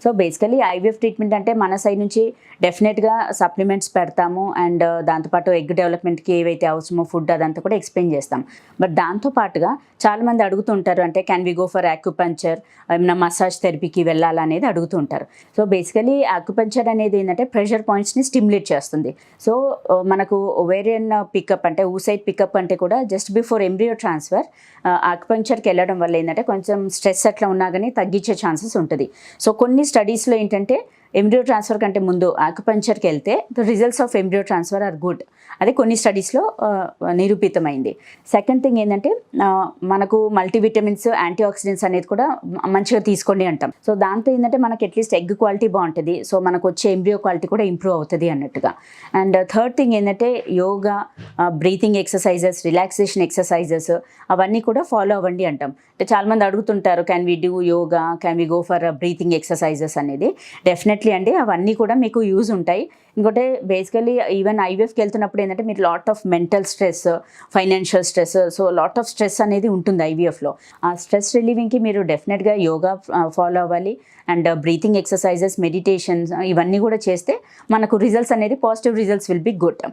So basically IVF treatment అంటే మన side నుంచి డెఫినెట్గా సప్లిమెంట్స్ పెడతాము అండ్ దాంతోపాటు ఎగ్ డెవలప్మెంట్కి ఏవైతే అవసరమో ఫుడ్ అదంతా కూడా ఎక్స్ప్లెయిన్ చేస్తాం. బట్ దాంతోపాటుగా చాలామంది అడుగుతుంటారు, అంటే can we go for acupuncture, ఏమైనా మసాజ్ థెరపీకి వెళ్ళాలనేది అడుగుతూ ఉంటారు. సో బేసికలీ యాక్యుపంక్చర్ అనేది ఏంటంటే ప్రెషర్ పాయింట్స్ని స్టిమ్యులేట్ చేస్తుంది. సో మనకు ఓవేరియన్ పికప్ అంటే ఊసైడ్ పికప్ అంటే కూడా జస్ట్ బిఫోర్ ఎంబ్రియో ట్రాన్స్ఫర్ యాక్యుపంక్చర్కి వెళ్ళడం వల్ల ఏంటంటే కొంచెం స్ట్రెస్ అట్లా ఉన్నా కానీ తగ్గించే ఛాన్సెస్ ఉంటుంది. సో కొన్ని స్టడీస్లో ఏంటంటే ఎంబ్రియో ట్రాన్స్ఫర్ కంటే ముందు యాక్యుపంక్చర్కి వెళ్తే the results of embryo transfer are good. అదే కొన్ని స్టడీస్లో నిరూపితమైంది. సెకండ్ థింగ్ ఏంటంటే మనకు మల్టీవిటమిన్స్, యాంటీ ఆక్సిడెంట్స్ అనేది కూడా మంచిగా తీసుకోండి అంటాం. సో దాంతో ఏంటంటే మనకి అట్లీస్ట్ ఎగ్ క్వాలిటీ బాగుంటుంది, సో మనకు వచ్చే ఎంబ్రియో క్వాలిటీ కూడా ఇంప్రూవ్ అవుతుంది అన్నట్టుగా. అండ్ థర్డ్ థింగ్ ఏంటంటే yoga, breathing exercises, relaxation exercises అవన్నీ కూడా ఫాలో అవ్వండి అంటాం. అంటే చాలామంది అడుగుతుంటారు, can we do yoga, can we go for breathing exercises అనేది. డెఫినెట్లీ అండి, అవన్నీ కూడా మీకు యూజ్ ఉంటాయి. ఇంకోటి బేసికలీ ఈవెన్ ఐవీఎఫ్కి వెళ్తున్నప్పుడు ఏంటంటే మీరు lot of mental stress, financial stress, so lot of stress అనేది ఉంటుంది ఐవీఎఫ్లో. ఆ స్ట్రెస్ రిలీవింగ్కి మీరు డెఫినెట్గా యోగా ఫాలో అవ్వాలి అండ్ బ్రీతింగ్ ఎక్సర్సైజెస్, మెడిటేషన్స్ ఇవన్నీ కూడా చేస్తే మనకు రిజల్ట్స్ అనేది positive results will be good.